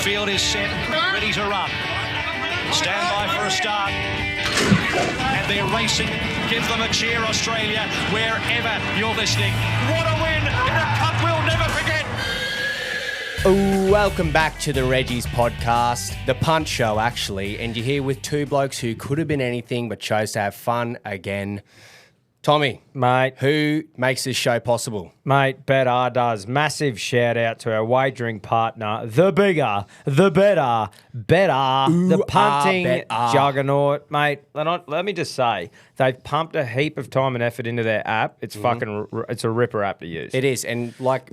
Field is set, ready to run. Stand by for a start. And they're racing. Give them a cheer, Australia, wherever you're listening. What a win in a cup we'll never forget. Welcome back to the Reggies Podcast, the Punt Show, actually. And you're here with two blokes who could have been anything but chose to have fun again. Tommy, mate, who makes this show possible? Mate, BETR does. Massive shout out to our wagering partner, the bigger, the better, BETR, the punting BETR. juggernaut. Mate, let me just say, they've pumped a heap of time and effort into their app. It's it's a ripper app to use. It is. And there's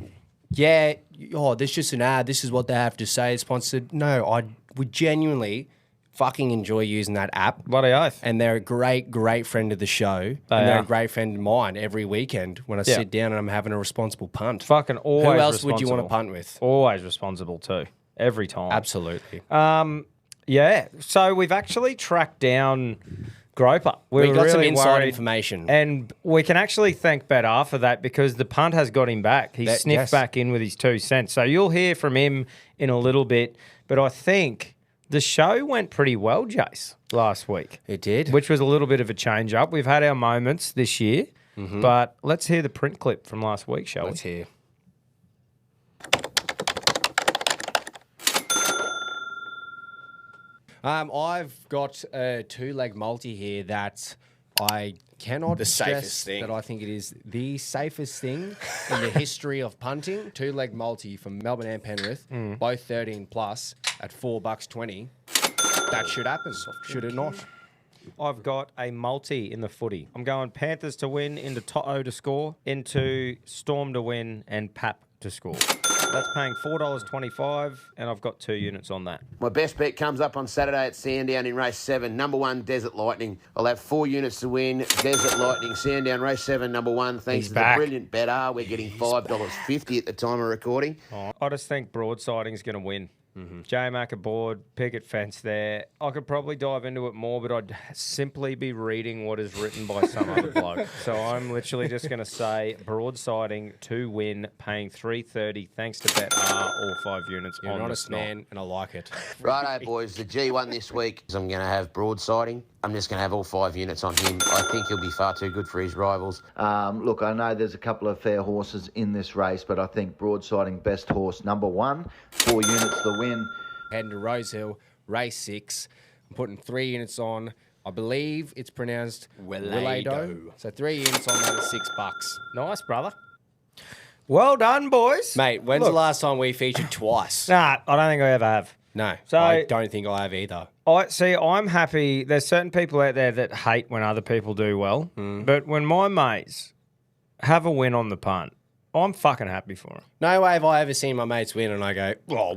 just an ad. This is what they have to say. It's sponsored. No, I would genuinely fucking enjoy using that app. Bloody oath. And they're a great, great friend of the show. They're a great friend of mine every weekend when I sit down and I'm having a responsible punt. Fucking always. Who else would you want to punt with? Always responsible too. Every time. Absolutely. Yeah. So we've actually tracked down Groper. We got really some inside worried, information. And we can actually thank BETR for that because the punt has got him back. He sniffed back in with his 2 cents. So you'll hear from him in a little bit. But I think the show went pretty well, Jace, last week. It did. Which was a little bit of a change up. We've had our moments this year. But let's hear the print clip from last week, shall we? Let's hear. I've got a 2-leg multi here that I cannot stress that I think it is the safest thing in the history of punting. 2-leg multi from Melbourne and Penrith, both 13 plus at $4.20. That should happen, should it not? I've got a multi in the footy. I'm going Panthers to win, into Toto to score, into Storm to win, and Pap to score. That's paying $4.25, and I've got 2 units on that. My best bet comes up on Saturday at Sandown in race 7. Number 1, Desert Lightning. I'll have 4 units to win. Desert Lightning, Sandown, race 7, number 1. Thanks to the brilliant BETR. We're getting $5.50 at the time of recording. I just think Broadsiding's going to win. J-Mac aboard, picket fence there. I could probably dive into it more, but I'd simply be reading what is written by some other bloke. So I'm literally just going to say Broadsiding to win, paying $3.30. Thanks to BETR, all 5 units. You're an honest man, and I like it. Righto, boys. The G1 this week is I'm going to have Broadsiding. I'm just going to have all 5 units on him. I think he'll be far too good for his rivals. Look, I know there's a couple of fair horses in this race, but I think Broadsiding best horse number 1, 4 units the win. Heading to Rosehill, race 6. I'm putting 3 units on. I believe it's pronounced Willado. So 3 units on that at $6. Nice, brother. Well done, boys. Mate, when's the last time we featured twice? Nah, I don't think I ever have. No, So- I don't think I have either. I'm happy. There's certain people out there that hate when other people do well. But when my mates have a win on the punt, I'm fucking happy for them. No way have I ever seen my mates win and I go, I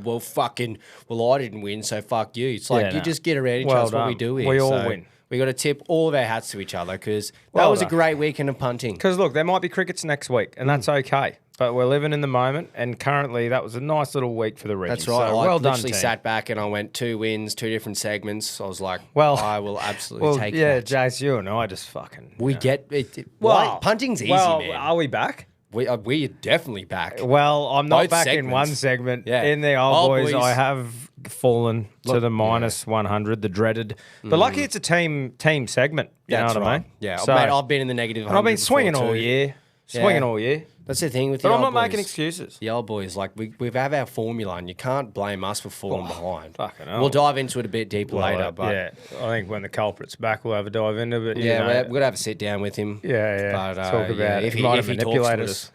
didn't win, so fuck you. It's like you just get around each other. That's what we do here. We all win. We got to tip all of our hats to each other because that was a great weekend of punting. Because, look, there might be crickets next week, and that's okay. But we're living in the moment, and currently that was a nice little week for the Reggies. That's right. So, I well done, literally team. sat back and I went 2 wins, 2 different segments. I was like, I will absolutely take that. Yeah, Jace, you and I just fucking... We get it. Well, punting's easy, man. Are we back? We are definitely back. Well, I'm not Both back segments. in one segment. Yeah. In the old boys, I have fallen to the minus 100, the dreaded. But lucky it's a team segment. You know what I mean? Yeah, So, mate, I've been in the negative 100 I've been swinging before all too. year. That's the thing with the But old I'm not boys. making excuses. The old boys, like, we have our formula and you can't blame us for falling behind. fucking hell. We'll dive into it a bit deeper later. But yeah, I think when the culprit's back, we'll have a dive into it. yeah, we're going to have a sit down with him. Yeah. But, Talk about if it. he, Might if have he talks to manipulated us.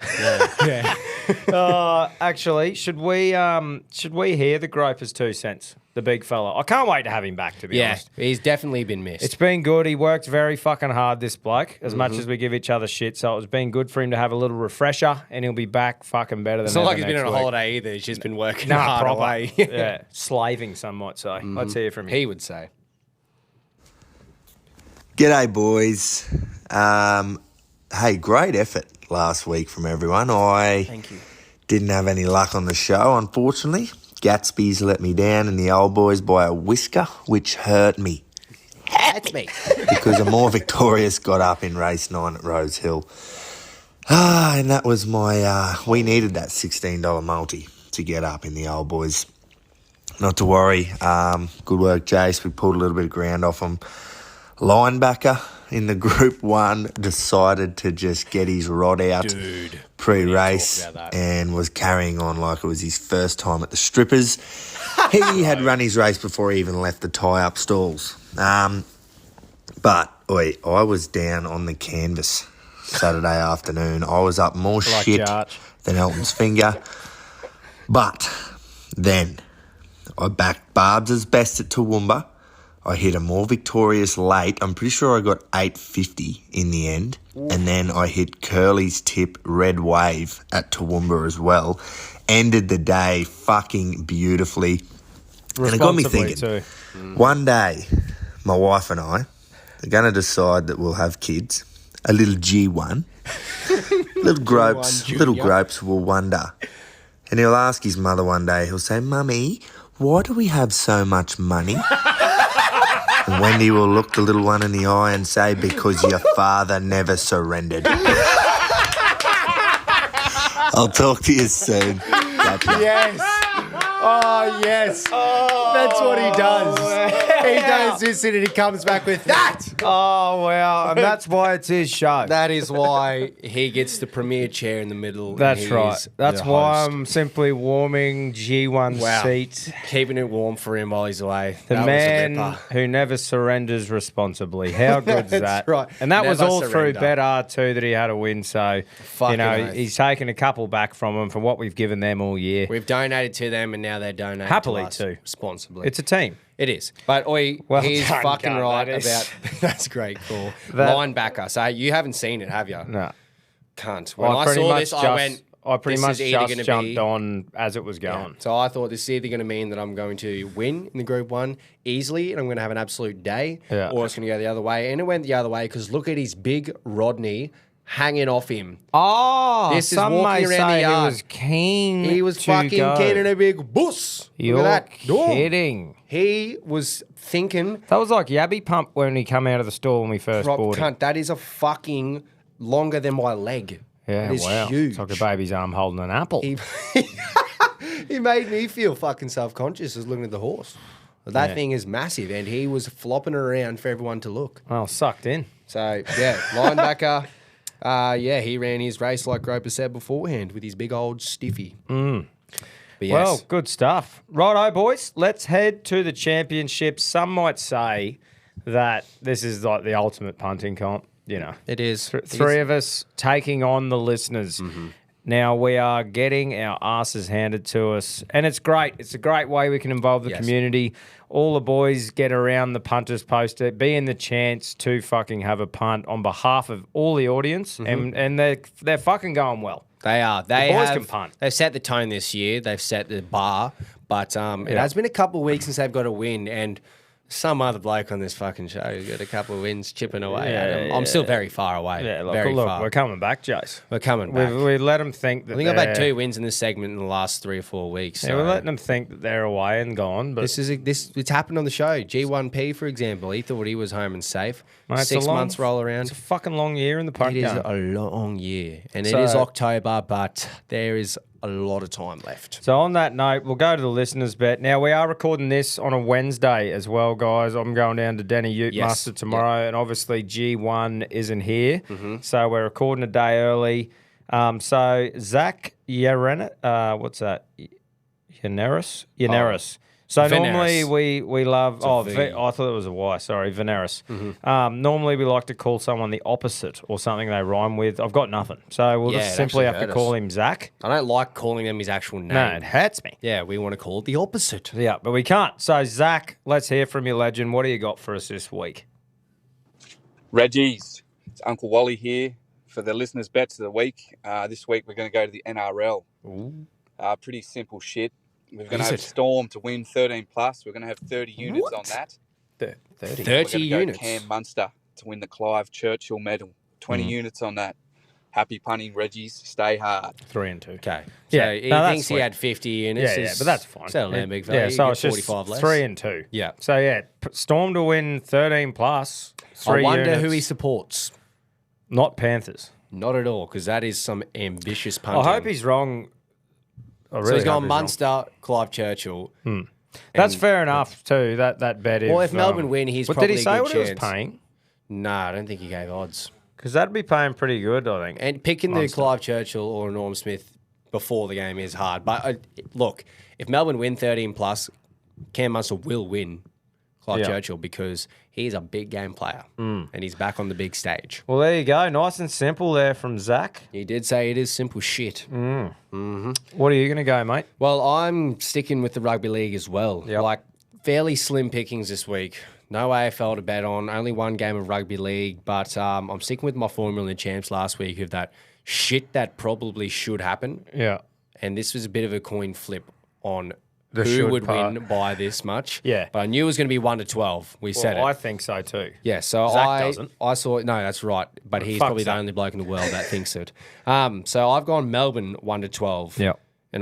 us. Actually, should we hear the Groper's 2 cents? The big fella. I can't wait to have him back, to be honest. He's definitely been missed. It's been good. He worked very fucking hard, this bloke, as much as we give each other shit. So it's been good for him to have a little refresher, and he'll be back fucking better than It's not ever like he's been next on a week. holiday either. He's just been working Nah, hard proper. away. Yeah, slaving, some might say. Let's hear from him. He would say. G'day, boys. Hey, great effort last week from everyone. Thank you. Didn't have any luck on the show, unfortunately. Gatsby's let me down in the old boys by a whisker, which hurt me. That's me. Because a more victorious got up in race 9 at Rose Hill. And that was my... we needed that $16 multi to get up in the old boys. Not to worry. Good work, Jace. We pulled a little bit of ground off him. Linebacker in the Group 1 decided to just get his rod out pre-race and was carrying on like it was his first time at the strippers. He had run his race before he even left the tie-up stalls. But I was down on the canvas Saturday afternoon. I was up more shit than Elton's finger. But then I backed Barb's best at Toowoomba. I hit a more victorious late. I'm pretty sure I got 850 in the end. Ooh. And then I hit Curly's tip Red Wave at Toowoomba as well. Ended the day fucking beautifully. And it got me thinking, one day my wife and I are going to decide that we'll have kids. A little G1. Little Gropes will wonder. And he'll ask his mother one day, he'll say, Mummy, why do we have so much money? And Wendy will look the little one in the eye and say, because your father never surrendered. I'll talk to you soon. Yes. Oh, yes. That's what he does. He does this and he comes back with that. Oh, wow. And that's why it's his show. That is why he gets the premier chair in the middle. That's right. That's why I'm simply warming G1's seat. Keeping it warm for him while he's away. The man who never surrenders responsibly. How good is that? That's right. And that was all through BETR too that he had a win. So, he's taken a couple back from him for what we've given them all year. We've donated to them and now they donate happily to us too responsibly. It's a team. It is. But he's fucking right about that's great call. Linebacker. So you haven't seen it, have you? No. Cunt. When I saw this, I pretty much just jumped on as it was going. Yeah. So I thought this is either going to mean that I'm going to win in the Group 1 easily and I'm going to have an absolute day, or it's going to go the other way. And it went the other way because look at his big Rodney hanging off him. Oh, this is walking around the yard. He was keen. He was fucking keen in a big bus. You're that. kidding. He was thinking. That was like Yabby Pump when he come out of the store when we first bought him. That is a fucking longer than my leg. Yeah, it is huge. It's like a baby's arm holding an apple. He made me feel fucking self-conscious as looking at the horse. That thing is massive, and he was flopping around for everyone to look. Well, sucked in. So, linebacker. He ran his race like Groper said beforehand with his big old stiffy. Mm. But yes. Well, good stuff. Righto, boys. Let's head to the championship. Some might say that this is like the ultimate punting comp. You know, it is. Three of us taking on the listeners. Mm-hmm. Now, we are getting our asses handed to us, and it's great. It's a great way we can involve the community. All the boys get around the punters poster, be in the chance to fucking have a punt on behalf of all the audience, and they're fucking going well. They are. The boys can punt. They've set the tone this year. They've set the bar, but it has been a couple of weeks since they've got a win, and some other bloke on this fucking show who's got a couple of wins chipping away at him. I'm still very far away. Yeah, look, very far. We're coming back, Jace. We're coming back. We let them think that I think I've had 2 wins in this segment in the last 3 or 4 weeks. Yeah, we're letting them think that they're away and gone. But it's happened on the show. G1P, for example, he thought he was home and safe. Mate, 6 months roll around. It's a fucking long year in the punt game. It is a long year. And it is October, but there is a lot of time left. So on that note, we'll go to the listeners' bet. Now, we are recording this on a Wednesday as well, guys. I'm going down to Danny Ute Muster tomorrow, and obviously G1 isn't here. Mm-hmm. So we're recording a day early. So Zach Yarena, what's that? Yaneris? So Veneris. normally we love... I thought it was a Y. Sorry, Veneris. Mm-hmm. Normally we like to call someone the opposite or something they rhyme with. I've got nothing. So we'll just simply have to call him Zach. I don't like calling them his actual name. No, it hurts me. Yeah, we want to call it the opposite. Yeah, but we can't. So Zach, let's hear from your legend. What do you got for us this week? Reggies, it's Uncle Wally here for the listeners' bets of the week. This week we're going to go to the NRL. Ooh. Pretty simple shit. We're going to have Storm to win 13+. We're going to have 30 units on that. 30 We're going to go units. Cam Munster to win the Clive Churchill medal. 20 units on that. Happy punting, Reggies. Stay hard. 3 and 2. Okay. Yeah. So he thinks he had 50 units. Yeah, but that's fine. So Lambic value. Yeah, so it's just 45 less. 3 and 2. Yeah. So Storm to win 13+. 3 I wonder units. who he supports. Not Panthers. Not at all, because that is some ambitious punting. I hope he's wrong. So he's gone Munster, Clive Churchill. That's fair enough too. That bet is. Well, if Melbourne win, he's what probably did he say? a good What chance. he was paying? Nah, I don't think he gave odds. Because that'd be paying pretty good, I think. And picking the Clive Churchill or Norm Smith before the game is hard. But look, if Melbourne win 13 plus, Cam Munster will win Clive Churchill because he's a big game player and he's back on the big stage. Well, there you go. Nice and simple there from Zach. He did say it is simple shit. What are you going to go, mate? Well, I'm sticking with the rugby league as well. Yep. Like, fairly slim pickings this week. No AFL to bet on. Only one game of rugby league. But I'm sticking with my formula in champs last week of that shit that probably should happen. Yeah. And this was a bit of a coin flip on The who should would part. win by this much. Yeah. But I knew it was going to be 1 to 12. We said it. I think so too. Yeah, so Zach doesn't. I saw it. No, that's right. But he's fuck probably Zach. the only bloke in the world that thinks it. So I've gone Melbourne 1 to 12. Yep. And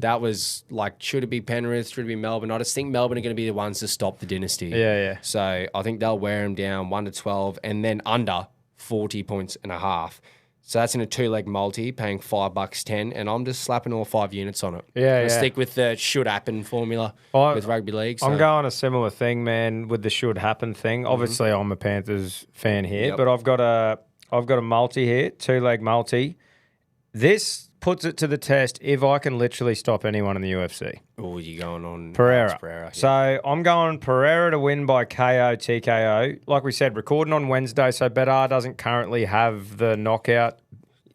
that was like, should it be Penrith? Should it be Melbourne? I just think Melbourne are going to be the ones to stop the dynasty. Yeah. So I think they'll wear them down 1 to 12 and then under 40 points and a half. So that's in a 2-leg multi, paying $5.10, and I'm just slapping all 5 units on it. Yeah. Stick with the should happen formula with rugby league. So. I'm going a similar thing, man, with the should happen thing. Obviously, I'm a Panthers fan here, but I've got a multi here, 2-leg multi. This puts it to the test if I can literally stop anyone in the UFC. Oh, you're going on Pereira. Yeah. So I'm going Pereira to win by KO, TKO. Like we said, recording on Wednesday, so BETR doesn't currently have the knockout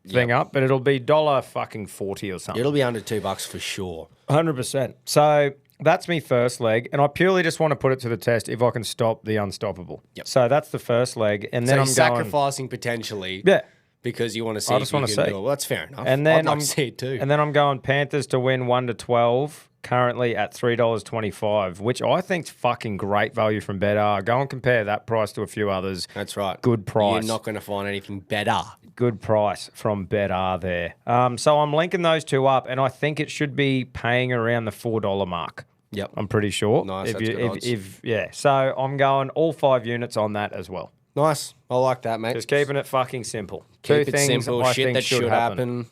thing up, but it'll be $1.40 or something. It'll be under $2 for sure. 100%. So that's me first leg, and I purely just want to put it to the test if I can stop the unstoppable. Yep. So that's the first leg, and then So I'm you're going sacrificing potentially. Yeah. Because you want to see. I just want to see. Well, that's fair enough. And then I'd like to see it too. And then I'm going Panthers to win 1 to 12, currently at $3.25, which I think's fucking great value from BETR. Go and compare that price to a few others. That's right. Good price. You're not going to find anything better. Good price from BETR there. So I'm linking those two up, and I think it should be paying around the $4 mark. Yep. I'm pretty sure. Nice. That's good odds. Yeah. So I'm going all 5 units on that as well. Nice. I like that, mate. Just keeping it fucking simple. Keep Two it things simple. I Shit think that should happen.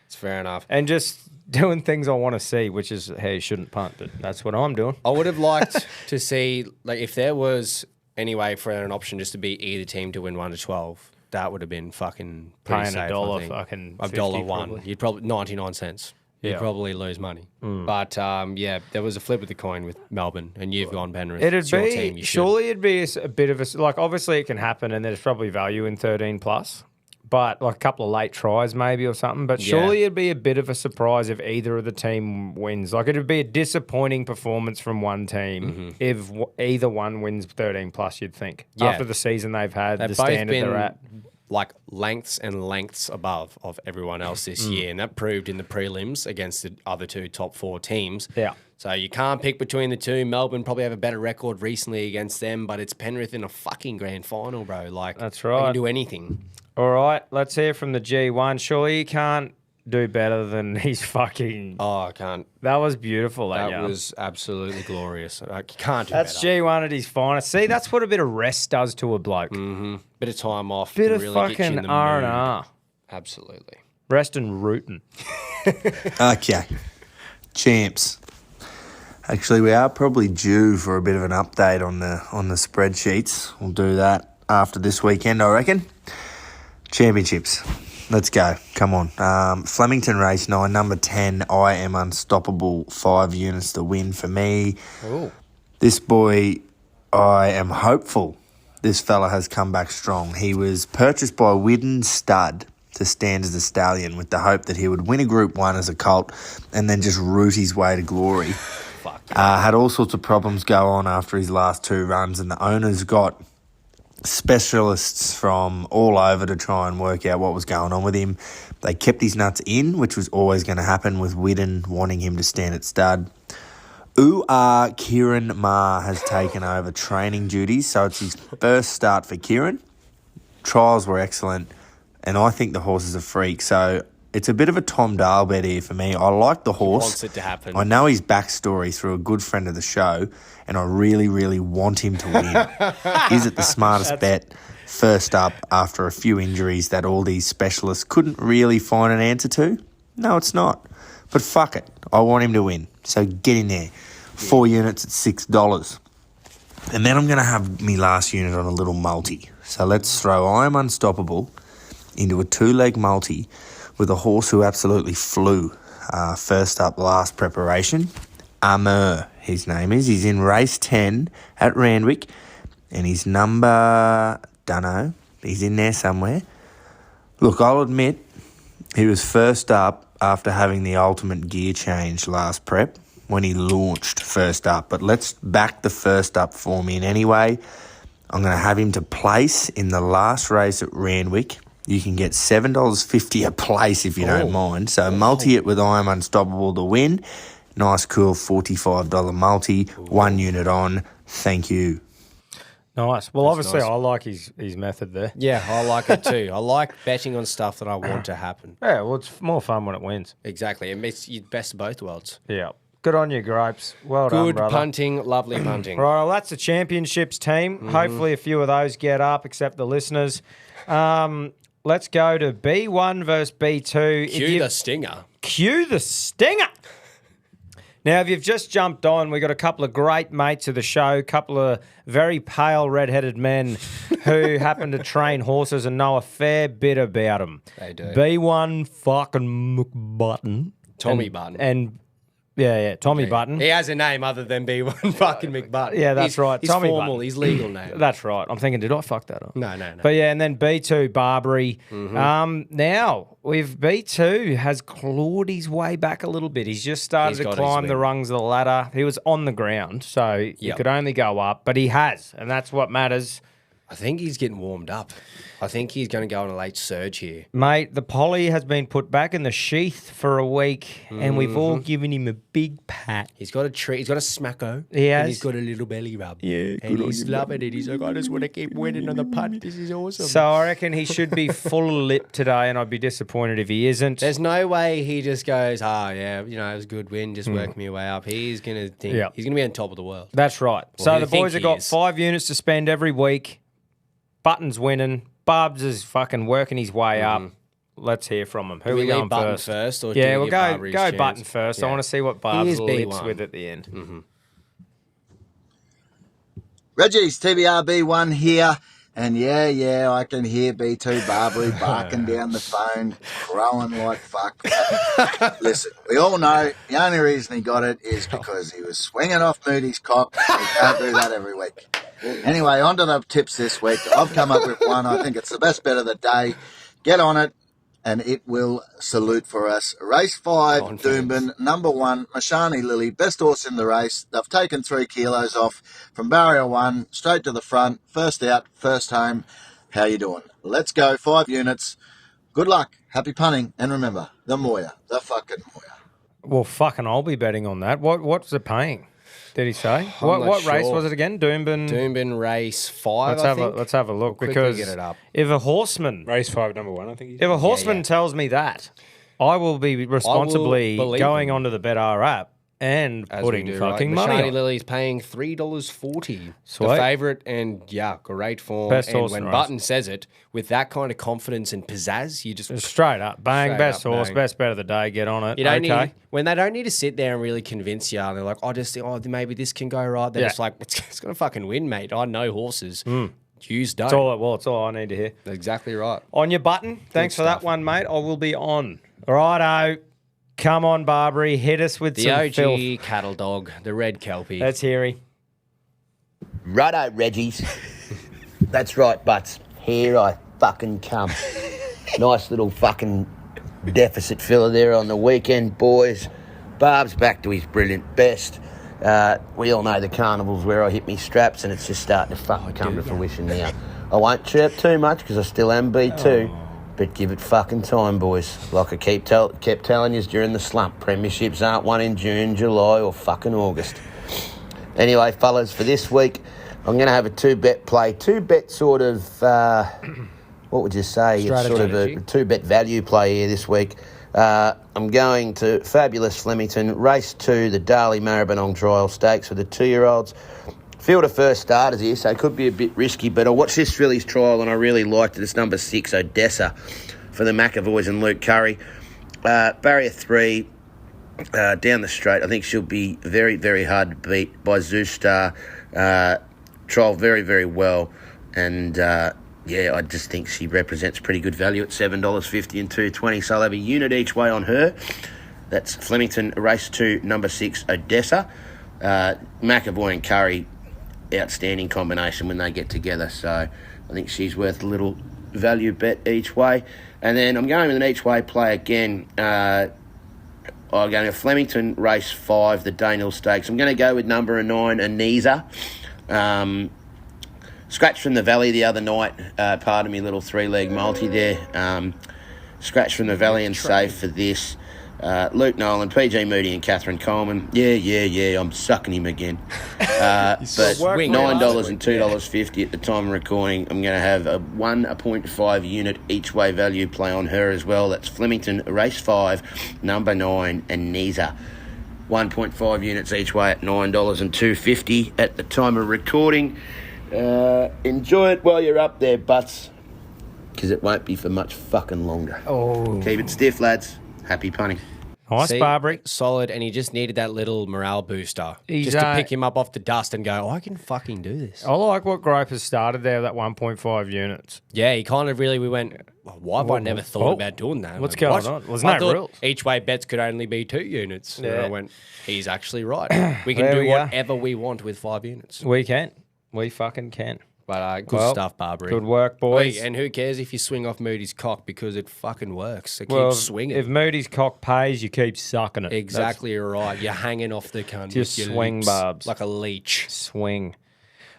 It's fair enough. And just doing things I want to see, which is, hey, you shouldn't punt, but that's what I'm doing. I would have liked to see, like, if there was any way for an option just to be either team to win 1 to 12, that would have been fucking pretty Paying safe, $1 I think. fucking $1 $1 one. You'd probably 99 cents. You'd probably lose money. But yeah, there was a flip of the coin with Melbourne, and you've gone Penrith. It'd your be team, you should. surely it'd be a bit of a like. Obviously, it can happen, and there's probably value in 13 plus. But like a couple of late tries maybe or something. But surely it'd be a bit of a surprise if either of the team wins. Like it'd be a disappointing performance from one team if either one wins 13 plus. You'd think after the season they've had, the standard they're at. Like lengths and lengths above of everyone else this year, and that proved in the prelims against the other two top 4 teams. Yeah. So you can't pick between the two. Melbourne probably have a better record recently against them, but it's Penrith in a fucking grand final, bro. Like that's they right. can do anything. All right, let's hear from the G1. Surely you can't do better than he's fucking. Oh, I can't. That was beautiful. That was absolutely glorious. I can't do That's better. G1 at his finest. See, that's what a bit of rest does to a bloke. Bit of time off. Bit can of really get you in fucking the R&R. mood. Absolutely. Rest and rootin'. Okay. Champs. Actually, we are probably due for a bit of an update on the spreadsheets. We'll do that after this weekend, I reckon. Championships. Let's go. Come on. Flemington Race 9, number 10. I Am Unstoppable. 5 units to win for me. Ooh. This boy, I am hopeful this fella has come back strong. He was purchased by Widden Stud to stand as a stallion with the hope that he would win a Group 1 as a colt and then just root his way to glory. Had all sorts of problems go on after his last 2 runs, and the owners got specialists from all over to try and work out what was going on with him. They kept his nuts in, which was always going to happen with Widden wanting him to stand at stud. oohhh, Kieran Ma has taken over training duties, so it's his first start for Kieran. Trials were excellent, and I think the horse is a freak, so it's a bit of a Tom Dale bet here for me. I like the horse. He wants it to happen. I know his backstory through a good friend of the show, and I really, really want him to win. Is it the smartest bet? First up, after a few injuries that all these specialists couldn't really find an answer to? No, it's not. But fuck it. I want him to win. So get in there. 4 units at $6. And then I'm going to have me last unit on a little multi. So let's throw I Am Unstoppable into a 2-leg multi with a horse who absolutely flew first up last preparation. Ahhh, his name is. He's in race 10 at Randwick. And his number, dunno, he's in there somewhere. Look, I'll admit, he was first up after having the ultimate gear change last prep when he launched first up. But let's back the first up for me in any way. I'm going to have him to place in the last race at Randwick. You can get $7.50 a place if you don't mind. So multi it with I Am Unstoppable to win. Nice, cool $45 multi, 1 unit on. Thank you. Nice. Well, obviously, I like his method there. Yeah, I like it too. I like betting on stuff that I want to happen. Yeah, well, it's more fun when it wins. Exactly. It makes you best of both worlds. Yeah. Good on you, Grapes. Well done, Good brother. punting, lovely punting. Right, well, that's the championships team. Hopefully a few of those get up, except the listeners. Let's go to B1 versus B2. Cue the stinger. Cue the stinger. Now, if you've just jumped on, we've got a couple of great mates of the show, a couple of very pale, red-headed men who happen to train horses and know a fair bit about them. They do. B1 fucking McButton. Tommy Button. And Tommy Button. He has a name other than B1 fucking McButton. Yeah, that's right. He's Tommy formal, Button. his legal name. That's right. I'm thinking, did I fuck that up? No. But yeah, and then B2 Barbary. Now, with B2 has clawed his way back a little bit. He's just started to climb the rungs of the ladder. He was on the ground, so he could only go up, but he has, and that's what matters. I think he's getting warmed up. I think he's going to go on a late surge here. Mate, the poly has been put back in the sheath for a week, and we've all given him a big pat. He's got a treat. He's got a smacko. He has. And he's got a little belly rub. Yeah, and he's loving it. He's like, I just want to keep winning on the punt. This is awesome. So I reckon he should be full lip today, and I'd be disappointed if he isn't. There's no way he just goes, it was a good win, just work me way up. He's going to think he's going to be on top of the world. That's right. Well, so the boys have got 5 units to spend every week. Button's winning. Barbs is fucking working his way up. Let's hear from him. Who are we going Button first? or yeah, do we'll we go give Barbary his Button chance? first. Yeah. I want to see what Barb's He is lips B1. with at the end. Reggies, TBR B1 here. And yeah, I can hear B2 Barbary barking down the phone, crowing like fuck. Listen, we all know the only reason he got it is because he was swinging off Moody's cock. He can't do that every week. Anyway, on to the tips this week. I've come up with one. I think it's the best bet of the day. Get on it, and it will salute for us. Race 5, Doomben, number 1, Mashani Lily, best horse in the race. They've taken 3 kilos off from barrier 1, straight to the front, first out, first home. How you doing? Let's go, 5 units. Good luck, happy punting, and remember, the fucking Moya. Well, fucking I'll be betting on that. What's it paying? Did he say? What race was it again? Doomben race 5, Let's have a look. We'll because get it up. if a horseman... Race 5, number 1, I think. If a horseman tells me that, I will be responsibly going onto the BETR app and putting fucking money on. Mashani Lily's paying $3.40. Sweet. The favourite, and great form. Best and horse when in the Button says it, with that kind of confidence and pizzazz, you just... Straight up. Bang, Straight best up, horse, bang. best bet of the day, get on it. You don't need, when they don't need to sit there and really convince you, and they're like, maybe this can go right. They're just like, it's going to fucking win, mate. I know horses. Yous don't. It's all I need to hear. Exactly right. On your Button. Thanks for that one, mate. I will be on. Righto. Come on, Barbary. Hit us with The some OG filth. cattle dog, the red Kelpie. Let's hear him. Righto, Reggies. That's right, Butts. Here I fucking come. Nice little fucking deficit filler there on the weekend, boys. Barb's back to his brilliant best. We all know the carnival's where I hit me straps, and it's just starting to fucking come to fruition now. I won't chirp too much because I still am B2. But give it fucking time, boys. Like I kept telling you during the slump, premierships aren't won in June, July, or fucking August. Anyway, fellas, for this week, I'm going to have a 2-bet play. 2-bet sort of, what would you say? It's sort of a 2-bet value play here this week. I'm going to Fabulous Flemington, race 2, the Darley Maribyrnong Trial Stakes for the 2-year-olds. Field of first starters here, so it could be a bit risky, but I watched this filly's trial and I really liked it. It's number 6, Odessa, for the McAvoys and Luke Curry. Barrier 3, down the straight. I think she'll be very, very hard to beat by Zoostar. Trial very, very well. And, I just think she represents pretty good value at $7.50 and $2.20. So I'll have a unit each way on her. That's Flemington Race 2, number 6, Odessa. McAvoy and Curry, outstanding combination when they get together. So I think she's worth a little value bet each way. And then I'm going with an each way play again. I'm going to Flemington Race 5, the Danehill Stakes. I'm going to go with number 9, Anisa. Scratched from the Valley the other night. Pardon me, little 3-leg multi there. Scratched from the Valley and safe for this. Luke Nolan, PG Moody and Catherine Coleman. Yeah, I'm sucking him again. But $9 and $2.50 at the time of recording. I'm going to have a 1.5 unit each way value play on her as well. That's Flemington Race 5, number 9, Anisa. 1.5 units each way at $9 and $2.50 at the time of recording. Enjoy it while you're up there, butts, because it won't be for much fucking longer. Keep it stiff, lads. Happy punting. Nice, Barbary. Solid, and he just needed that little morale booster just to pick him up off the dust and go, I can fucking do this. I like what Groper started there, that 1.5 units. Yeah, he kind of we went, why have I never thought about doing that? What's going on? I thought each way bets could only be 2 units. Yeah. And I went, he's actually right. We can do whatever we want with 5 units. We can. We fucking can. But good stuff, Barbary. Good work, boys. And who cares if you swing off Moody's cock, because it fucking works. It keeps swinging. If Moody's cock pays, you keep sucking it. Exactly right. You're hanging off the cunt. Just swing, barbs. Like a leech. Swing.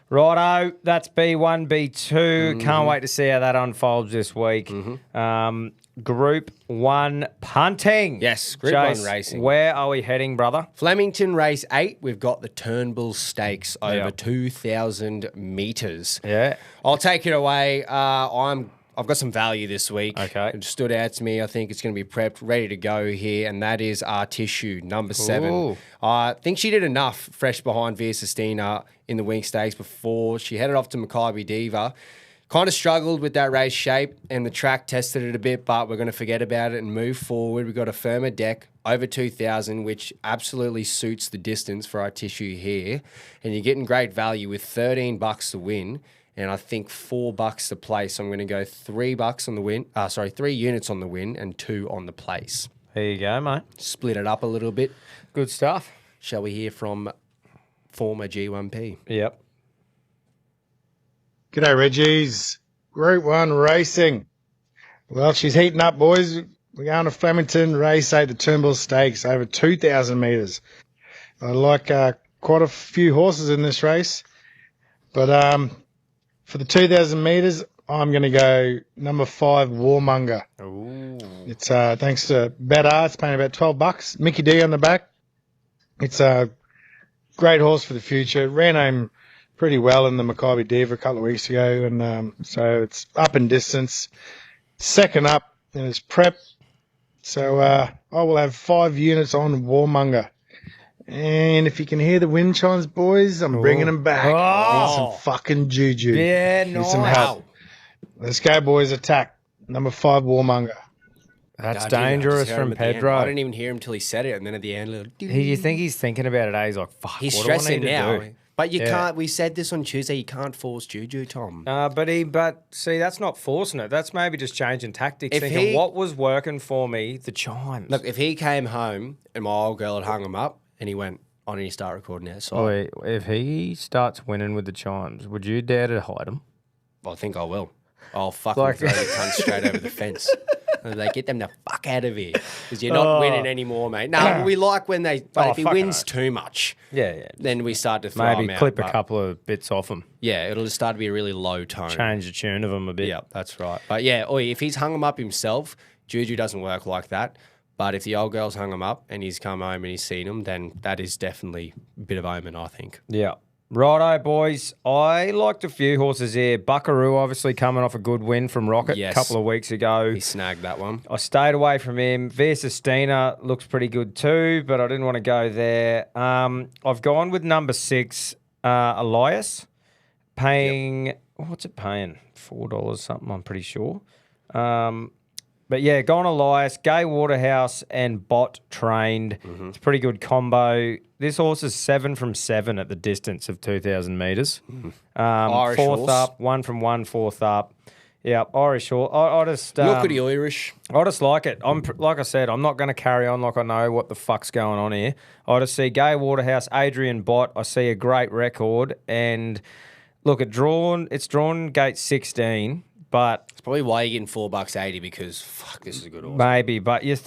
Righto, that's B1, B2. Can't wait to see how that unfolds this week. Group 1 punting. Yes, Group Jace, 1 racing. Where are we heading, brother? Flemington Race 8, we've got the Turnbull Stakes over 2,000 metres. Yeah. I'll take it away. I've got some value this week. Okay. It stood out to me. I think it's going to be prepped, ready to go here, and that is our Tissue, number 7. Ooh. I think she did enough fresh behind Via Sistina in the Wing Stakes before. She headed off to Maccabi Diva. Kind of struggled with that race shape, and the track tested it a bit, but we're going to forget about it and move forward. We've got a firmer deck, over 2,000, which absolutely suits the distance for our Tissue here. And you're getting great value with $13 to win, and I think $4 to place. So I'm going to go $3 on the win. 3 units on the win and 2 on the place. There you go, mate. Split it up a little bit. Good stuff. Shall we hear from former G1P? Yep. G'day, Reggies. Group 1 racing. Well, she's heating up, boys. We're going to Flemington Race 8, the Turnbull Stakes, over 2,000 metres. I like quite a few horses in this race. But for the 2,000 metres, I'm going to go number 5, Warmonger. Ooh. It's thanks to BETR. It's paying about $12. Mickey D on the back. It's a great horse for the future. Ran home pretty well in the Maccabi Diva a couple of weeks ago, and so it's up in distance. Second up in its prep. So I will have 5 units on Warmonger. And if you can hear the wind chimes, boys, I'm bringing them back. Need some fucking juju. Yeah, Need some help. Let's go, boys. Attack. Number 5, Warmonger. That's dangerous from Pedro. I didn't even hear him till he said it, and then at the end, You think he's thinking about it? He's like, fuck, he's what do I stressing need to now. do? But you can't. We said this on Tuesday. You can't force Juju, Tom. But see, that's not forcing it. That's maybe just changing tactics. Thinking what was working for me, the chimes. Look, if he came home and my old girl had hung him up, and he went, "I need to start recording outside." Wait, if he starts winning with the chimes, would you dare to hide him? I think I will. I'll fucking throw the cunt straight over the fence. Like, get them the fuck out of here, because you're not winning anymore, mate. No, we like when they. But if he wins too much, then we start to throw him out. Maybe clip a couple of bits off him. Yeah, it'll just start to be a really low tone. Change the tune of him a bit. Yeah, that's right. But yeah, if he's hung him up himself, Juju doesn't work like that. But if the old girl's hung him up and he's come home and he's seen him, then that is definitely a bit of omen, I think. Yeah. Righto, boys. I liked a few horses here. Buckaroo obviously coming off a good win from Rocket a couple of weeks ago. He snagged that one. I stayed away from him. Via Sistina looks pretty good too, but I didn't want to go there. I've gone with number 6, Elias, paying, what's it paying? $4 something, I'm pretty sure. But yeah, Gone Elias, Gay Waterhouse, and Bot trained. It's a pretty good combo. This horse is 7 from 7 at the distance of 2,000 metres. Irish Fourth horse. up, 1 from 1, fourth up. Yeah, Irish horse. I just You're pretty Irish. I just like it. Like I said, I'm not going to carry on like I know what the fuck's going on here. I just see Gay Waterhouse, Adrian Bott. I see a great record, and look, it's drawn gate 16, but It's probably why you're getting $4.80 because fuck, this is a good horse. maybe. But you'd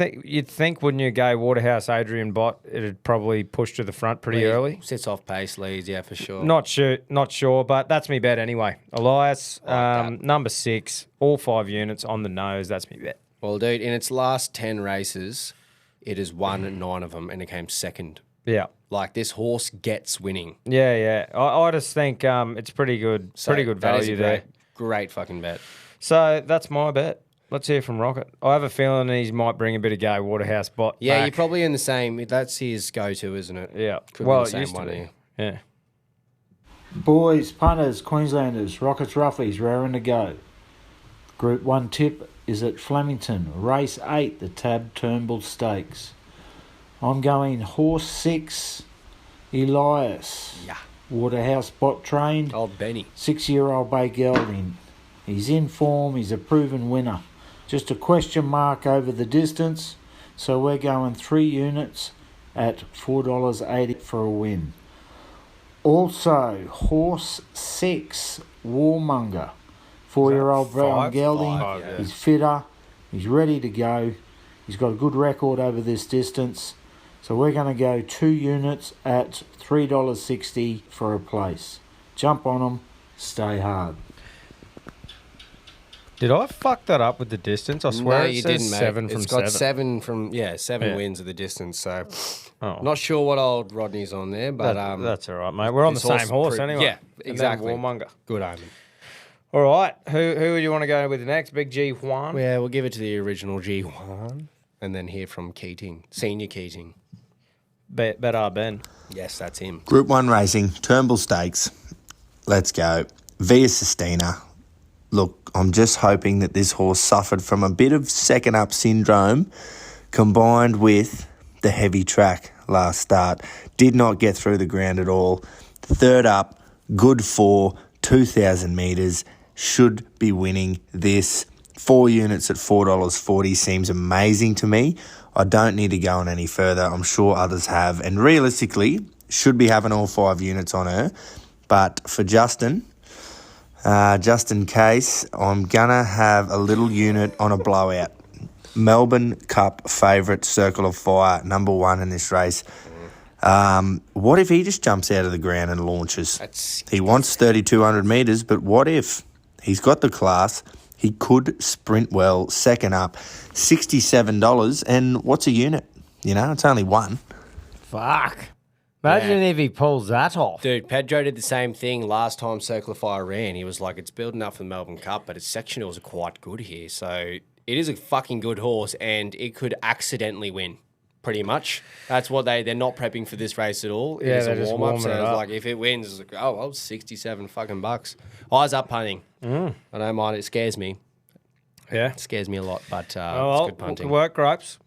think, wouldn't you, Gay Waterhouse, Adrian Bott, it'd probably push to the front pretty early. Sits off pace leads, yeah, for sure. Not sure, but that's me bet anyway. Elias, number 6, all 5 units on the nose. That's me bet. Well, dude, in its last 10 races, it has won 9 of them and it came second. Yeah. Like, this horse gets winning. Yeah. I just think it's pretty good. So pretty good that is value a there. Great fucking bet. So that's my bet. Let's hear from Rocket. I have a feeling he might bring a bit of Gay Waterhouse Bot. Yeah, back. you're probably in the same. That's his go-to, isn't it? Yeah. Could Well, be the it same used to one be. here. Yeah. Boys, punters, Queenslanders, Rockets, Roughies, raring to go. Group 1 tip is at Flemington, race 8, the Tab Turnbull Stakes. I'm going horse 6, Elias. Yeah. Waterhouse Bot trained. Old Benny. 6-year-old bay gelding. He's in form, he's a proven winner. Just a question mark over the distance, so we're going 3 units at $4.80 for a win. Also, horse 6, Warmonger. 4-year-old brown gelding. He's fitter, he's ready to go. He's got a good record over this distance. So we're going to go 2 units at $3.60 for a place. Jump on them, stay hard. Did I fuck that up with the distance? I swear No, it you says didn't, mate. 7 from It's got 7. 7 wins of the distance. So, Oh. not sure what old Rodney's on there, but That's all right, mate. We're on the this same horse pro- anyway. Yeah, And then exactly. Warmonger. Good omen. All right. Who do you want to go with next? Big G Juan? Yeah, we'll give it to the original G1 and then hear from Keating, Senior Keating. BETR Ben. Yes, that's him. Group 1 racing, Turnbull Stakes. Let's go. Via Sistina. Look, I'm just hoping that this horse suffered from a bit of second up syndrome combined with the heavy track last start. Did not get through the ground at all. Third up, good for 2,000 metres. Should be winning this. 4 units at $4.40 seems amazing to me. I don't need to go on any further. I'm sure others have. And realistically, should be having all 5 units on her. But for Justin, just in case, I'm going to have a little unit on a blowout. Melbourne Cup favourite, Circle of Fire, number 1 in this race. What if he just jumps out of the ground and launches? He wants 3,200 metres, but what if he's got the class? He could sprint well, second up, $67. And what's a unit? You know, it's only 1. Fuck. Imagine if he pulls that off. Dude, Pedro did the same thing last time Circle of Fire ran. He was like, it's building up for the Melbourne Cup, but its sectionals are quite good here. So it is a fucking good horse, and it could accidentally win, pretty much. That's what they're not prepping for this race at all. It Yeah, is they're a just warm-up, so warming it it's up. like, if it wins, it's like, oh, well, 67 fucking bucks. Eyes up punting. I don't mind. It scares me. Yeah. It scares me a lot, but it's good punting. Good work, Gropes.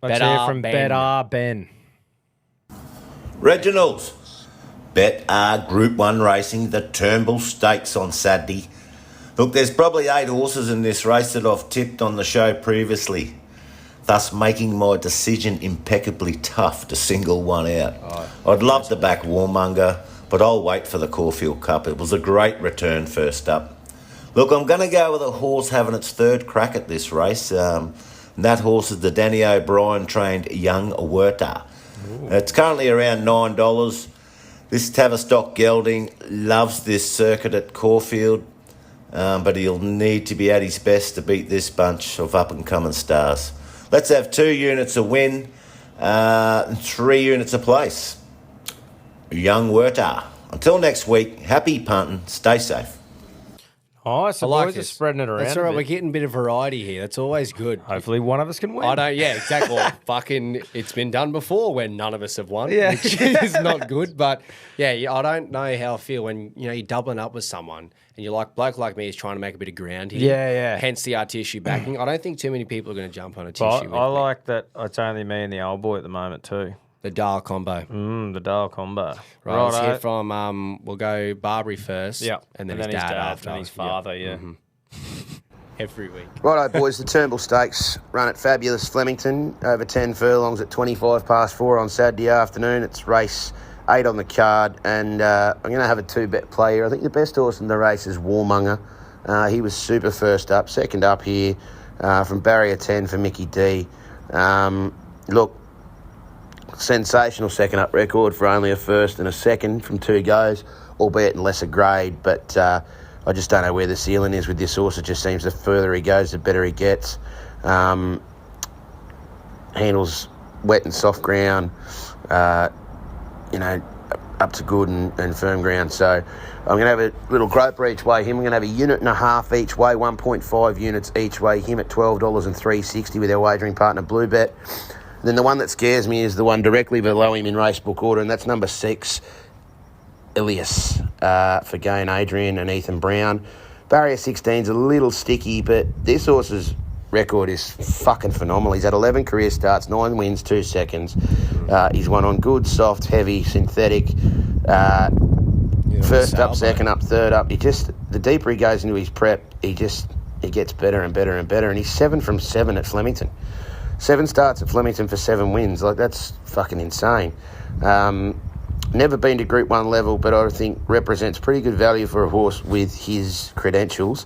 Let's BETR hear from Ben. BETR Ben. Reginald, BETR Group 1 racing, the Turnbull Stakes on Saturday. Look, there's probably 8 horses in this race that I've tipped on the show previously, thus making my decision impeccably tough to single one out. I'd love to back Warmonger, but I'll wait for the Caulfield Cup. It was a great return first up. Look, I'm going to go with a horse having its 3rd crack at this race. And that horse is the Danny O'Brien trained Young Werter. It's currently around $9. This Tavistock gelding loves this circuit at Caulfield, but he'll need to be at his best to beat this bunch of up-and-coming stars. Let's have 2 units a win, 3 units a place. Young Werter. Until next week, happy punting, stay safe. Oh, so I like boys are this. spreading it around. That's all right. We're getting a bit of variety here. That's always good. Hopefully one of us can win. I don't. Yeah, exactly. Well, fucking, it's been done before when none of us have won, Yeah. which is not good. But yeah, I don't know how I feel when you're doubling up with someone and you're like, bloke like me is trying to make a bit of ground here. Yeah, yeah. Hence the tissue backing. I don't think too many people are going to jump on a tissue. But with I me. like that it's only me and the old boy at the moment too. The Dahl combo. The Dahl combo. Right, let's hear from, we'll go Barbary first. Yeah. And then his dad after. And his father, yeah. Every week. Righto, boys, the Turnbull Stakes run at fabulous Flemington, over 10 furlongs at 25 past 4 on Saturday afternoon. It's race 8 on the card, and I'm going to have a 2-bet play here. I think the best horse in the race is Warmonger. He was super first up, second up here from barrier 10 for Mickey D. Look, sensational second up record for only a first and a second from 2 goes, albeit in lesser grade, but I just don't know where the ceiling is with this horse. It just seems the further he goes, the better he gets. Handles wet and soft ground, up to good and firm ground. So I'm going to have a little Groper each way him. We're going to have a unit and a half each way, 1.5 units each way him at $12.360 with our wagering partner Bluebet. Then the one that scares me is the one directly below him in racebook order, and that's number 6, Ilias, for Gain Adrian and Ethan Brown. Barrier 16's a little sticky, but this horse's record is fucking phenomenal. He's had 11 career starts, 9 wins, 2 seconds. He's won on good, soft, heavy, synthetic. First up, second up, third up. The deeper he goes into his prep, he gets better and better and better. And he's 7 from 7 at Flemington. 7 starts at Flemington for 7 wins. Like, that's fucking insane. Never been to Group 1 level, but I think represents pretty good value for a horse with his credentials.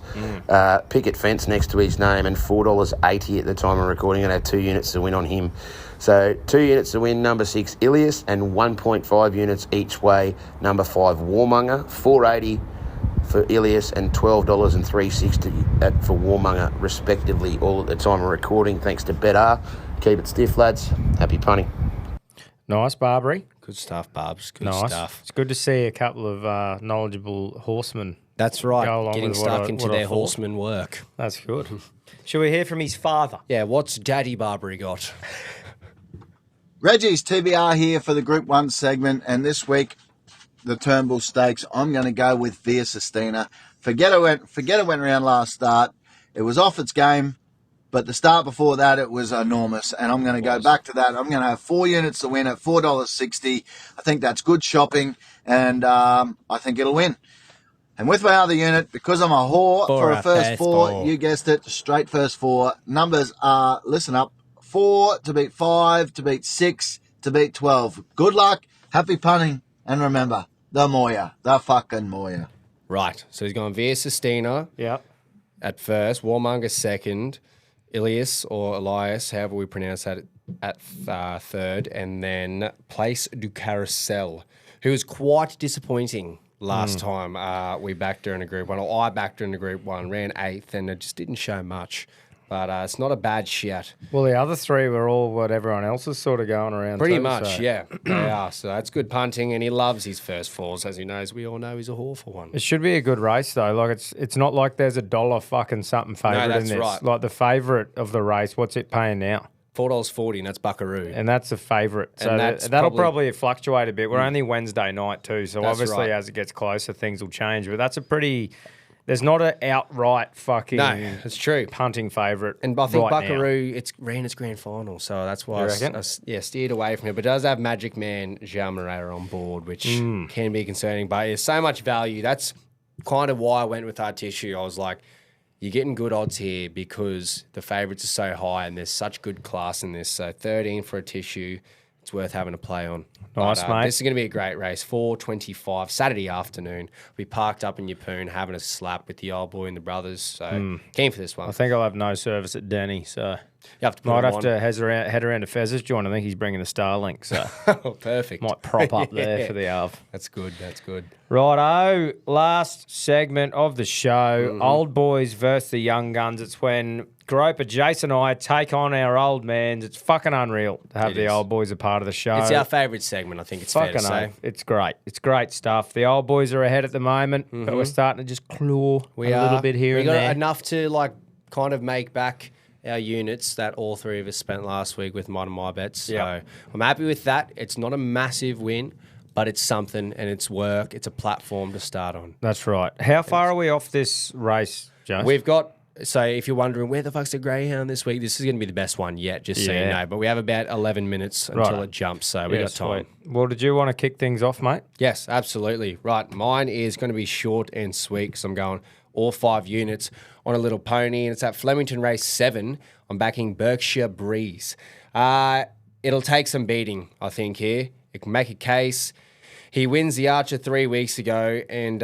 Picket fence next to his name and $4.80 at the time of recording, and had 2 units to win on him. So 2 units to win, number 6, Ilias, and 1.5 units each way, number 5, Warmonger. $4.80 for Ilias and $12.360 for Warmonger, respectively, all at the time of recording, thanks to BETR. Keep it stiff, lads. Happy punting. Nice, Barbary. Good stuff, Barbs. Good Nice. stuff. It's good to see a couple of knowledgeable horsemen. That's right. Go along Getting with stuck into what I their thought. horseman work. That's good. Shall we hear from his father? Yeah, what's Daddy Barbary got? Reggies TBR here for the Group 1 segment, and this week, the Turnbull Stakes, I'm going to go with Via Sistina. Forget it went round last start. It was off its game, but the start before that, it was enormous, and I'm going to go back to that. I'm going to have 4 units to win at $4.60. I think that's good shopping, and I think it'll win. And with my other unit, because I'm a whore for a first 4, you guessed it, straight first 4. Numbers are, listen up, 4 to beat 5, to beat 6, to beat 12. Good luck, happy punting, and remember, the Moya, the fucking Moya. Right, so he's going Via Sistina at first, Warmonger second, Ilias or Elias, however we pronounce that, at third, and then Place du Carousel, who was quite disappointing last time we backed her in a Group 1, or I backed her in a Group 1, ran 8th, and it just didn't show much. But it's not a bad shit. Well, the other 3 were all what everyone else is sort of going around. Pretty too, much, so. yeah. They are. So that's good punting, and he loves his first 4s. As he knows, we all know he's a whore for one. It should be a good race though. Like it's not like there's a $1 fucking something favourite that's in this. right. Like the favourite of the race, what's it paying now? $4.40, and that's Buckaroo. And that's a favourite. So And that's that'll probably- probably fluctuate a bit. We're only Wednesday night too, so That's obviously right. as it gets closer, things will change. But that's a pretty. There's not an outright fucking it's true. punting favourite. And I think right Buckaroo, it's ran its grand final, so that's why You I reckon? steered away from it. But it does have Magic Man Jean Moreira on board, which can be concerning. But there's so much value. That's kind of why I went with Hard Tissue. I was like, you're getting good odds here because the favourites are so high and there's such good class in this. So 13 for a Tissue, it's worth having a play on. Nice, But, mate. This is going to be a great race. 4:25 Saturday afternoon. We parked up in Yeppoon having a slap with the old boy and the brothers. So keen for this one. I think I'll have no service at Denny. So You have to put Might him have on. to head around to Fez's joint. I think he's bringing the Starlink, so Perfect. might prop up there for the Alv. That's good. That's good. Righto, last segment of the show, old boys versus the young guns. It's when Groper, Jason and I take on our old mans. It's fucking unreal to have the old boys a part of the show. It's our favourite segment, I think it's fair to say. It's great. It's great stuff. The old boys are ahead at the moment, but we're starting to just claw a little bit here and there. We got enough to kind of make back our units that all three of us spent last week with mine and my bets. So I'm happy with that. It's not a massive win, but it's something and it's work. It's a platform to start on. That's right. How far are we off this race, Jones? We've got, so if you're wondering where the fuck's the Greyhound this week, this is going to be the best one yet, just so you know. But we have about 11 minutes until it jumps, so we got time. Sweet. Well, did you want to kick things off, mate? Yes, absolutely. Right, mine is going to be short and sweet because I'm going all 5 units on a little pony, and it's at Flemington Race 7. I'm backing Berkshire Breeze. It'll take some beating, I think, here. It can make a case. He wins the Archer 3 weeks ago and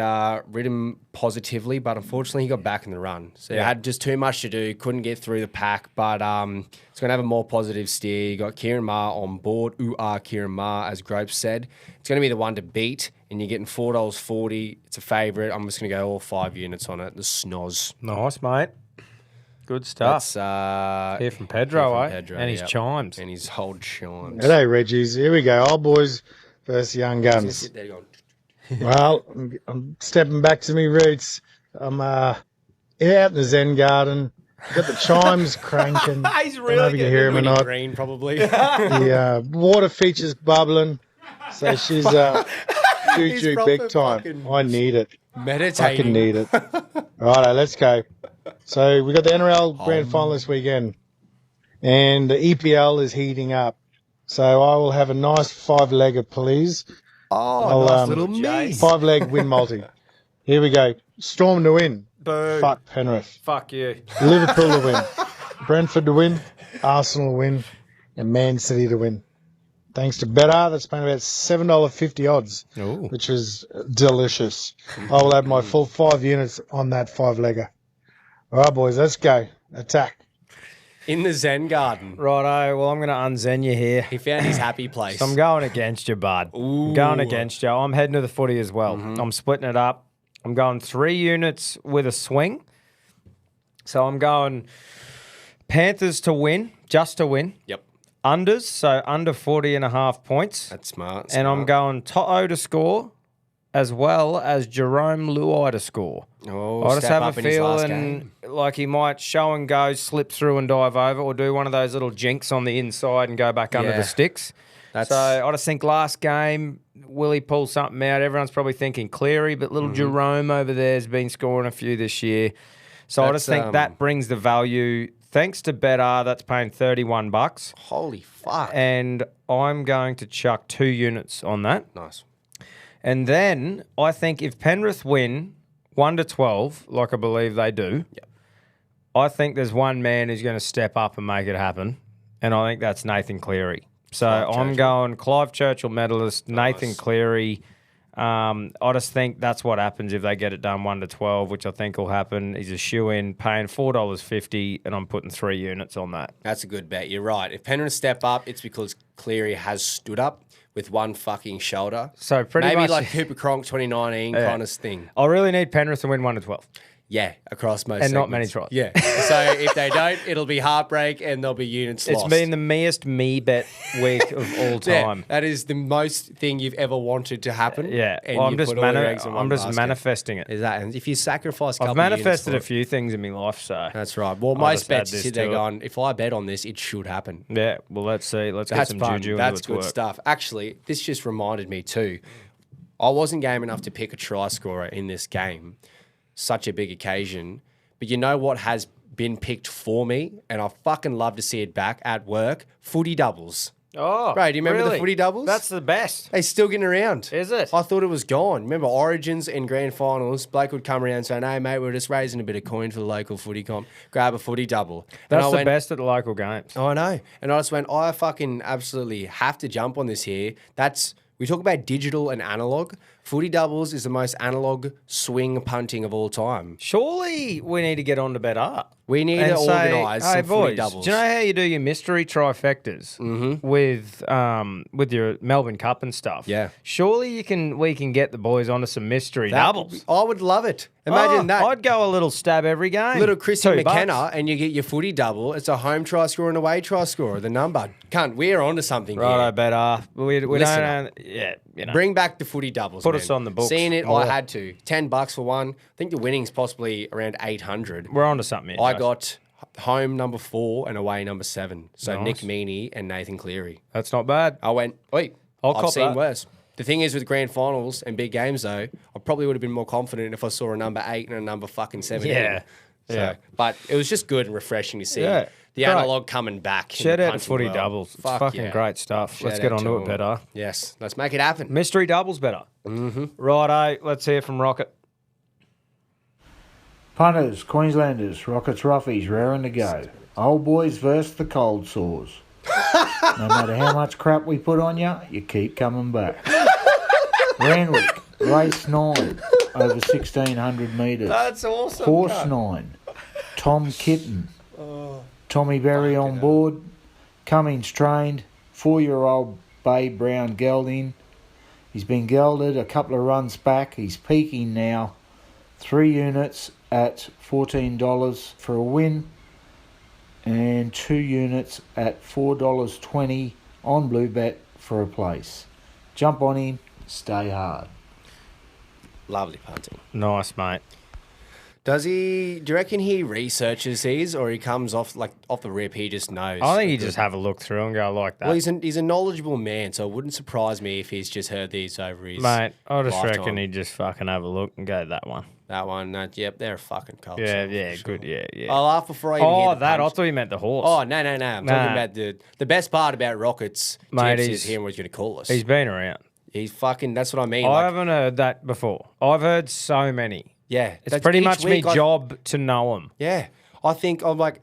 ridden positively, but unfortunately he got back in the run. So he had just too much to do, couldn't get through the pack, but it's going to have a more positive steer. You got Kieran Maher on board, oohhh, Kieran Maher, as Grope said. It's going to be the one to beat, and you're getting $4.40. It's a favourite. I'm just going to go all 5 units on it. The snoz. Nice, mate. Good stuff. That's Here from Pedro, and his chimes. And his old chimes. G'day, Reggies. Here we go. Old boys versus young guns. Well, I'm stepping back to me roots. I'm out in the Zen garden. Got the chimes cranking. He's really getting hear him or not. Green, probably. The water feature's bubbling. So she's choo-choo big time. I need it. Meditating. Fucking need it. Righto, let's go. So we got the NRL Grand Final this weekend. And the EPL is heating up. So I will have a nice 5-legger, please. Oh, nice little me. 5-leg win multi. Here we go. Storm to win. Boo. Fuck Penrith. Fuck you. Liverpool to win. Brentford to win. Arsenal to win. And Man City to win. Thanks to BETR, that's paying about $7.50 odds, which is delicious. I will have my full 5 units on that 5-legger. All right, boys, let's go. Attack. In the Zen garden. Righto, well, I'm going to unzen you here. He found his happy place. So I'm going against you, bud. I'm going against you. I'm heading to the footy as well. I'm splitting it up. I'm going 3 units with a swing. So I'm going Panthers to win, just to win. Yep. Unders, so under 40.5 points. That's smart. And I'm going To'o to score as well as Jerome Luai to score. Oh, I just have a feeling like he might show and go, slip through and dive over, or do one of those little jinks on the inside and go back under the sticks. So I just think last game, will he pull something out? Everyone's probably thinking Cleary, but little Jerome over there has been scoring a few this year. So I just think that brings the value. Thanks to BETR, that's paying $31. Holy fuck. And I'm going to chuck 2 units on that. Nice. And then I think if Penrith win 1-12, like I believe they do, I think there's one man who's going to step up and make it happen, and I think that's Nathan Cleary. So I'm going Clive Churchill medalist, Nathan Cleary. I just think that's what happens if they get it done 1-12, which I think will happen. He's a shoe-in, paying $4.50, and I'm putting 3 units on that. That's a good bet. You're right. If Penrith step up, it's because Cleary has stood up with one fucking shoulder. So pretty maybe much like Cooper Cronk 2019 kind of thing. I really need Penrith to win 1-12. Yeah, across most and segments. not many tries. Yeah. So if they don't, it'll be heartbreak and there'll be units lost. It's been the meest me bet week of all time. Yeah, that is the most thing you've ever wanted to happen. Yeah. And well, I'm just manifesting it. Is that? And if you sacrifice a couple I've manifested a few things in my life, so. That's right. Well, most bets you sit there going, if I bet on this, it should happen. Yeah. Well, let's see. Let's get some juju. That's good stuff. Actually, this just reminded me too. I wasn't game enough to pick a try scorer in this game. Such a big occasion. But you know what has been picked for me? And I fucking love to see it back at work? Footy doubles. Oh, bro, do you remember the footy doubles? That's the best. They're still getting around. Is it? I thought it was gone. Remember Origins and Grand Finals, Blake would come around saying, hey, mate, we're just raising a bit of coin for the local footy comp. Grab a footy double. That's the best at the local games. Oh, I know. And I just went, I fucking absolutely have to jump on this here. We talk about digital and analog. Footy doubles is the most analog swing punting of all time. Surely we need to get on to BETR. We need to organise some footy doubles. Do you know how you do your mystery trifectas with your Melbourne Cup and stuff? Yeah. Surely we can get the boys onto some mystery doubles. I would love it. Imagine that. I'd go a little stab every game. Little Chrissy $2. McKenna, and you get your footy double. It's a home try score and away try score. The number. Cunt, we're onto something Righto, here. BETR. We Listen don't. Yeah, you know. Bring back the footy doubles. Put man. us on the books. Seeing it, more. I had to. $10 for one. I think the winning's possibly around 800. We're onto something here. I guys. got home number 4 and away number 7. So Nice. Nick Meaney and Nathan Cleary. That's not bad. I went, wait, I'll I've cop seen that. worse. The thing is with grand finals and big games though, I probably would have been more confident if I saw a number 8 and a number fucking 17. Yeah. So, Yeah. But it was just good and refreshing to see the Great. analog coming back. in Shout the out to punting footy world. doubles. It's Fuck fucking yeah. great stuff. Shout Let's get out on to it, them. BETR. Yes, let's make it happen. Mystery doubles better. Mm-hmm. Righto, let's hear from Rocket. Punters, Queenslanders, Rockets, Roughies, raring to go. Old boys versus the cold sores. No matter how much crap we put on you, you keep coming back. Randwick, race 9, over 1,600 metres. That's awesome. Horse 9, Tom Kitten. Tommy Berry on board. Cummings trained. 4-year-old Bay Brown gelding. He's been gelded a couple of runs back. He's peaking now. 3 units at $14 for a win. And 2 units at $4.20 on Blue Bet for a place. Jump on him. Stay hard. Lovely punting. Nice, mate. Do you reckon he researches these or he comes off the rip, he just knows? I think you just have a look through and go like that. Well, he's a knowledgeable man, so it wouldn't surprise me if he's just heard these over his Mate, I just lifetime. reckon he'd just fucking have a look and go that one. That one, yep, they're a fucking cult. Yeah, song, yeah, for sure. good, yeah. I'll laugh before I even hear the that, punch. I thought you meant the horse. Oh, no. I'm talking about the best part about Rockets Mate, tips he's- is hearing what he's going to call us. He's been around. He's fucking, that's what I mean. I like, haven't heard that before. I've heard so many. yeah. It's that's pretty each much my week job to know them. Yeah. I think I'm like,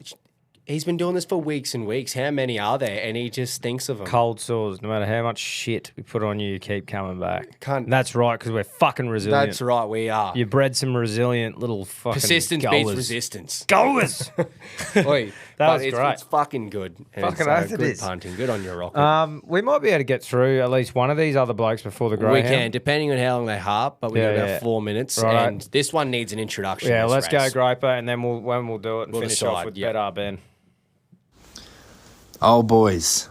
he's been doing this for weeks and weeks. How many are there? And he just thinks of them. Cold sores, no matter how much shit we put on you, you keep coming back. Cunt. That's right, because we're fucking resilient. That's right, we are. You bred some resilient little fucking Persistence goers. beats resistance. Goers! Oi, That was it's, great. It's fucking good. And Fucking so oath it good is. punting. Good on your Rocket. We might be able to get through at least one of these other blokes before the Greyhound. We can, depending on how long they harp, but we got about 4 minutes. Righto. And this one needs an introduction. Yeah, this let's race. go Groper, and then we'll do it and We'll finish decide, off with yeah. BETR, Ben. Oh, boys.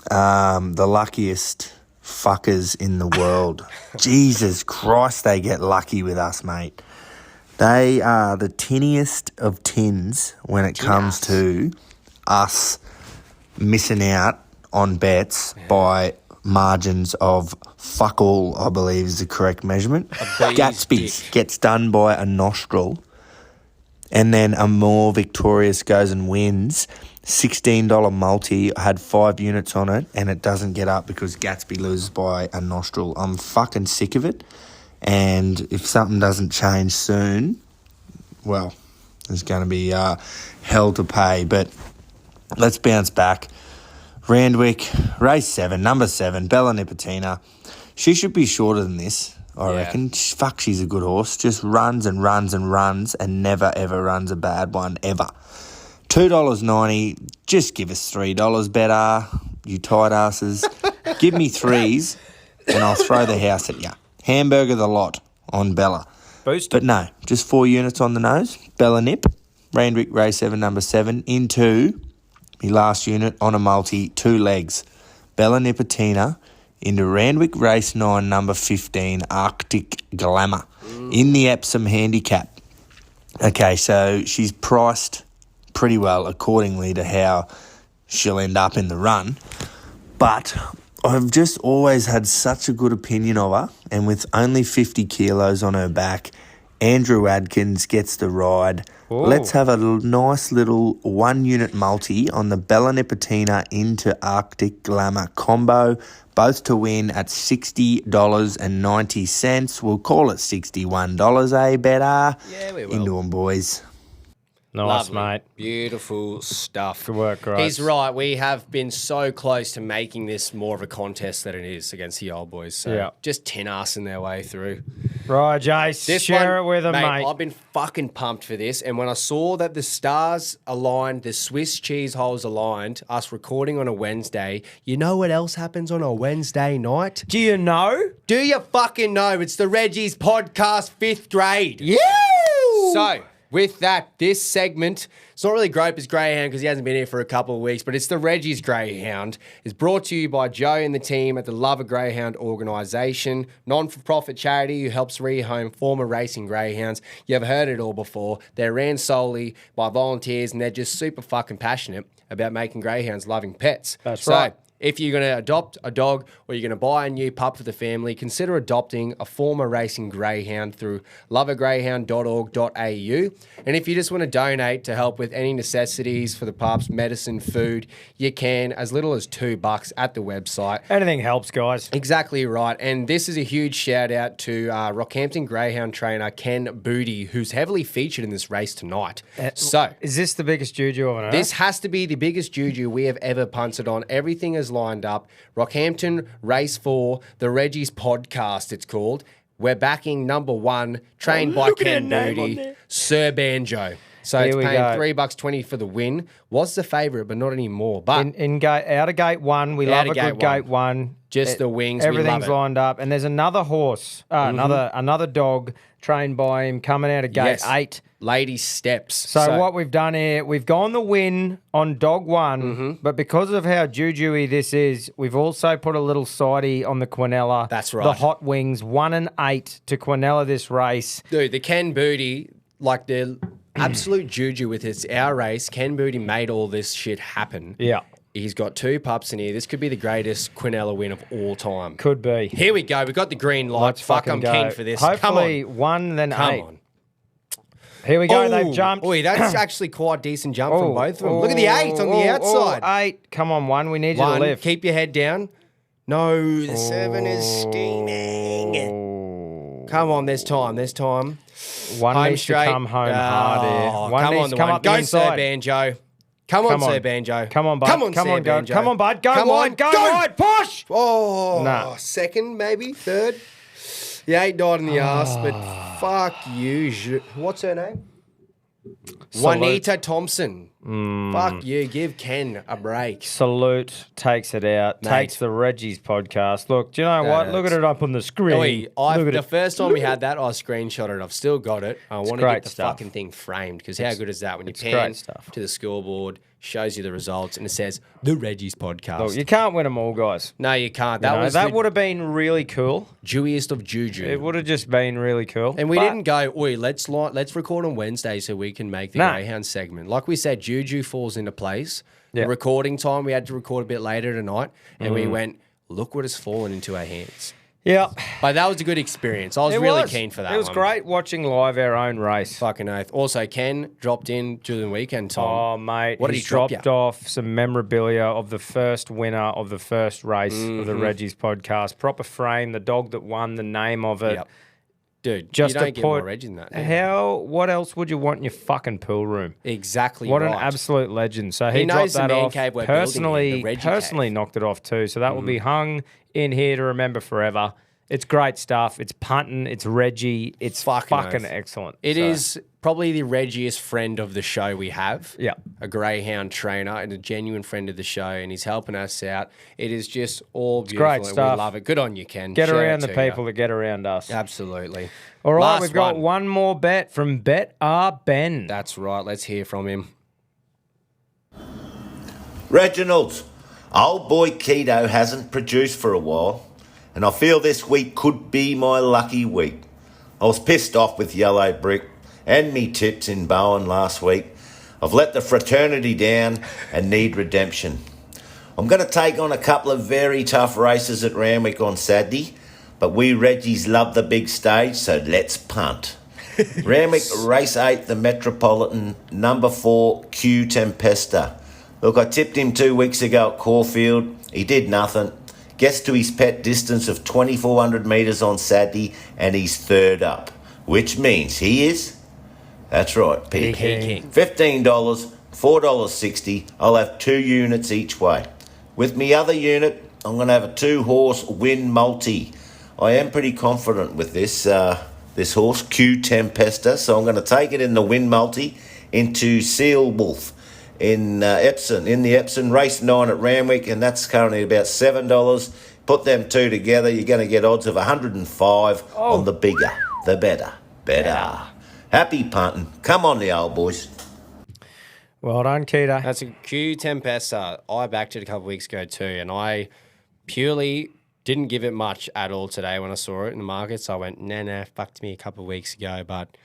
The luckiest fuckers in the world. Jesus Christ, they get lucky with us, mate. They are the tinniest of tins when it comes to us missing out on bets by margins of fuck all, I believe is the correct measurement. Gatsby's dick. gets done by a nostril, and then a more victorious goes and wins. $16 multi, had 5 units on it, and it doesn't get up because Gatsby loses by a nostril. I'm fucking sick of it, and if something doesn't change soon, well, there's going to be hell to pay. But let's bounce back. Randwick, race 7, number 7, Bella Nipotina. She should be shorter than this, I reckon. Fuck, she's a good horse. Just runs and runs and runs and never, ever runs a bad one, ever. $2.90. Just give us $3 better, you tight asses. Give me 3s and I'll throw the house at you. Hamburger the lot on Bella. Boost. But no, just 4 units on the nose. Bella Nip, Randwick race 7, number 7, into my last unit on a multi, 2 legs. Bella Nipotina into Randwick race 9, number 15, Arctic Glamour, in the Epsom handicap. Okay, so she's priced pretty well accordingly to how she'll end up in the run. But I've just always had such a good opinion of her, and with only 50 kilos on her back, Andrew Adkins gets the ride. Ooh. Let's have a nice little 1 unit multi on the Bella Nipotina into Arctic Glamour combo, both to win at $60.90. We'll call it $61, BETR. Yeah, we will. Into them, boys. Nice, Lovely. mate. Beautiful stuff. Good work, guys. He's right. We have been so close to making this more of a contest than it is against the old boys. So just tin-assing their way through. Right, Jace. Share it with them, mate. I've been fucking pumped for this. And when I saw that the stars aligned, the Swiss cheese holes aligned, us recording on a Wednesday, you know what else happens on a Wednesday night? Do you know? Do you fucking know? It's the Reggies Podcast 5th grade. Yeah. So, with that, this segment, it's not really Groper's Greyhound because he hasn't been here for a couple of weeks, but it's the Reggies Greyhound. It's brought to you by Joe and the team at the Love a Greyhound organisation, non-for-profit charity who helps rehome former racing greyhounds. You've heard it all before. They're ran solely by volunteers and they're just super fucking passionate about making greyhounds loving pets. That's right. If you're going to adopt a dog or you're going to buy a new pup for the family, consider adopting a former racing greyhound through loveagreyhound.org.au. And if you just want to donate to help with any necessities for the pups, medicine, food, you can, as little as $2 at the website. Anything helps, guys. Exactly right. And this is a huge shout out to Rockhampton Greyhound trainer Ken Booty, who's heavily featured in this race tonight. So, is this the biggest juju of an this has to be the biggest juju we have ever punted on. Everything is lined up. Rockhampton Race 4, the Reggies Podcast, it's called. We're backing number 1, trained by Ken Booty, Sir Banjo. So Here it's we paying go. $3.20 for the win. Was the favourite, but not anymore. But out of gate 1, we love a good gate 1. Just the wings, we love Everything's it. lined up, and there's another horse, another dog trained by him coming out of gate 8. Lady Steps. So what we've done here, we've gone the win on dog 1, but because of how juju-y this is, we've also put a little sidey on the Quinella. That's right. The hot wings, 1 and 8 to Quinella this race. Dude, the Ken Booty, like the absolute juju with it's our race. Ken Booty made all this shit happen. Yeah. He's got 2 pups in here. This could be the greatest Quinella win of all time. Could be. Here we go. We've got the green light. Let's Fuck, fucking I'm go. keen for this. Hopefully Come on. 1, then 8. Come on. Here we go. They've jumped. Oi, that's actually quite a decent jump from both of them. Look at the 8 on the outside. 8. Come on, 1. We need you 1, to lift. keep your head down. No, the 7 is steaming. Come on, there's time. There's time. 1 Home needs straight. to come home hard here. Oh, 1 come needs on, to the come one. up the Go, inside. Sir Banjo. Come on, Sir Banjo. Come on, bud. Come on, Come Sir on, go. Banjo. Come on, bud. Go Come wide. on, Go go. wide. Push. Oh, Nah. second, maybe third. The 8 died in the arse, but fuck you. What's her name? Juanita Thompson. Fuck you. Give Ken a break. Salute takes it out. Mate. Takes the Reggies podcast. Look, do you know what? Look at it up on the screen. Look at The it. first time we had that, I screenshotted it. I've still got it. I want to great get the stuff. fucking thing framed because how good is that when you it's pan great stuff. to the scoreboard, shows you the results, and it says the Reggies Podcast. Look, you can't win them all, guys. No, you can't. You That know, was that the would have been really cool. Jewiest of juju. It would have just been really cool. And we But didn't go, oi, let's record on Wednesday so we can make the Nah. Greyhound segment. Like we said, juju falls into place. Yeah. The recording time, we had to record a bit later tonight, and we went, look what has fallen into our hands. Yeah. But that was a good experience. I was It really was. keen for that. It was one. great watching live our own race. Fucking oath. Also, Ken dropped in during the weekend, Tom. Oh, mate. What did he's he drop dropped ya? off some memorabilia of the first winner of the first race of the Reggies podcast. Proper frame, the dog that won, the name of it. Yep. Dude, Just you don't to get put more Reggie than that. do you? what else would you want in your fucking pool room? Exactly What right. an absolute legend. So He he knows dropped the that man off. cave we're building here, the Reggie Personally cave. knocked it off too. So that will be hung in here to remember forever. It's great stuff. It's punting. It's Reggie. It's fucking oath. excellent. It So, is probably the Reggiest friend of the show we have. Yeah. A Greyhound trainer and a genuine friend of the show, and he's helping us out. It is just all beautiful. great and stuff. We love it. Good on you, Ken. Get Shout out around the to people ya. that get around us. Absolutely. All right, Last we've got one more bet from BETR Ben. That's right. Let's hear from him. Reginald, old boy Keto hasn't produced for a while, and I feel this week could be my lucky week. I was pissed off with Yellow Brick and me tips in Bowen last week. I've let the fraternity down and need redemption. I'm going to take on a couple of very tough races at Randwick on Saturday, but we Reggies love the big stage, so let's punt. Randwick Race 8, the Metropolitan, number 4, Q Tempesta. Look, I tipped him 2 weeks ago at Caulfield. He did nothing. Gets to his pet distance of 2,400 metres on Saturday, and he's third up, which means he is That's right, Peking. $15, $4.60. I'll have 2 units each way. With me other unit, I'm going to have a 2-horse win multi. I am pretty confident with this horse, Q Tempesta, so I'm going to take it in the win multi into Seal Wolf in Epsom, in the Epsom race 9 at Randwick, and that's currently about $7. Put them two together, you're going to get odds of 105 on the bigger, the better. Happy punting. Come on, the old boys. Well done, Keto. That's a Q Tempesta. I backed it a couple of weeks ago too, and I purely didn't give it much at all today when I saw it in the market. So I went, nah, fucked me a couple of weeks ago. But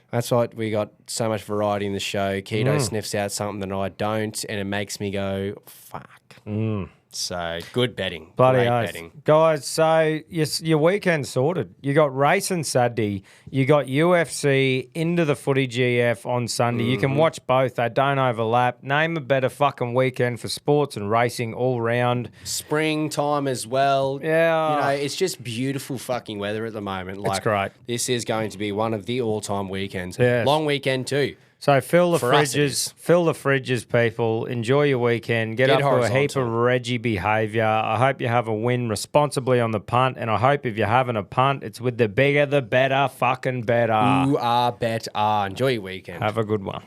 that's right, we got so much variety in the show. Keto sniffs out something that I don't, and it makes me go, fuck. So good betting. Bloody Great oath. betting. Guys, so your weekend sorted. You got racing Saturday. You got UFC into the footy GF on Sunday. You can watch both. They don't overlap. Name a better fucking weekend for sports and racing all round. Springtime as well. Yeah. You know, it's just beautiful fucking weather at the moment. It's great. This is going to be one of the all-time weekends. Yes. Long weekend too. So fill the For us it is. fridges, people. Enjoy your weekend. Get up to a heap of Reggie behaviour. I hope you have a win responsibly on the punt, and I hope if you're having a punt, it's with the bigger, the better, fucking better. oohhh, BETR. Enjoy your weekend. Have a good one.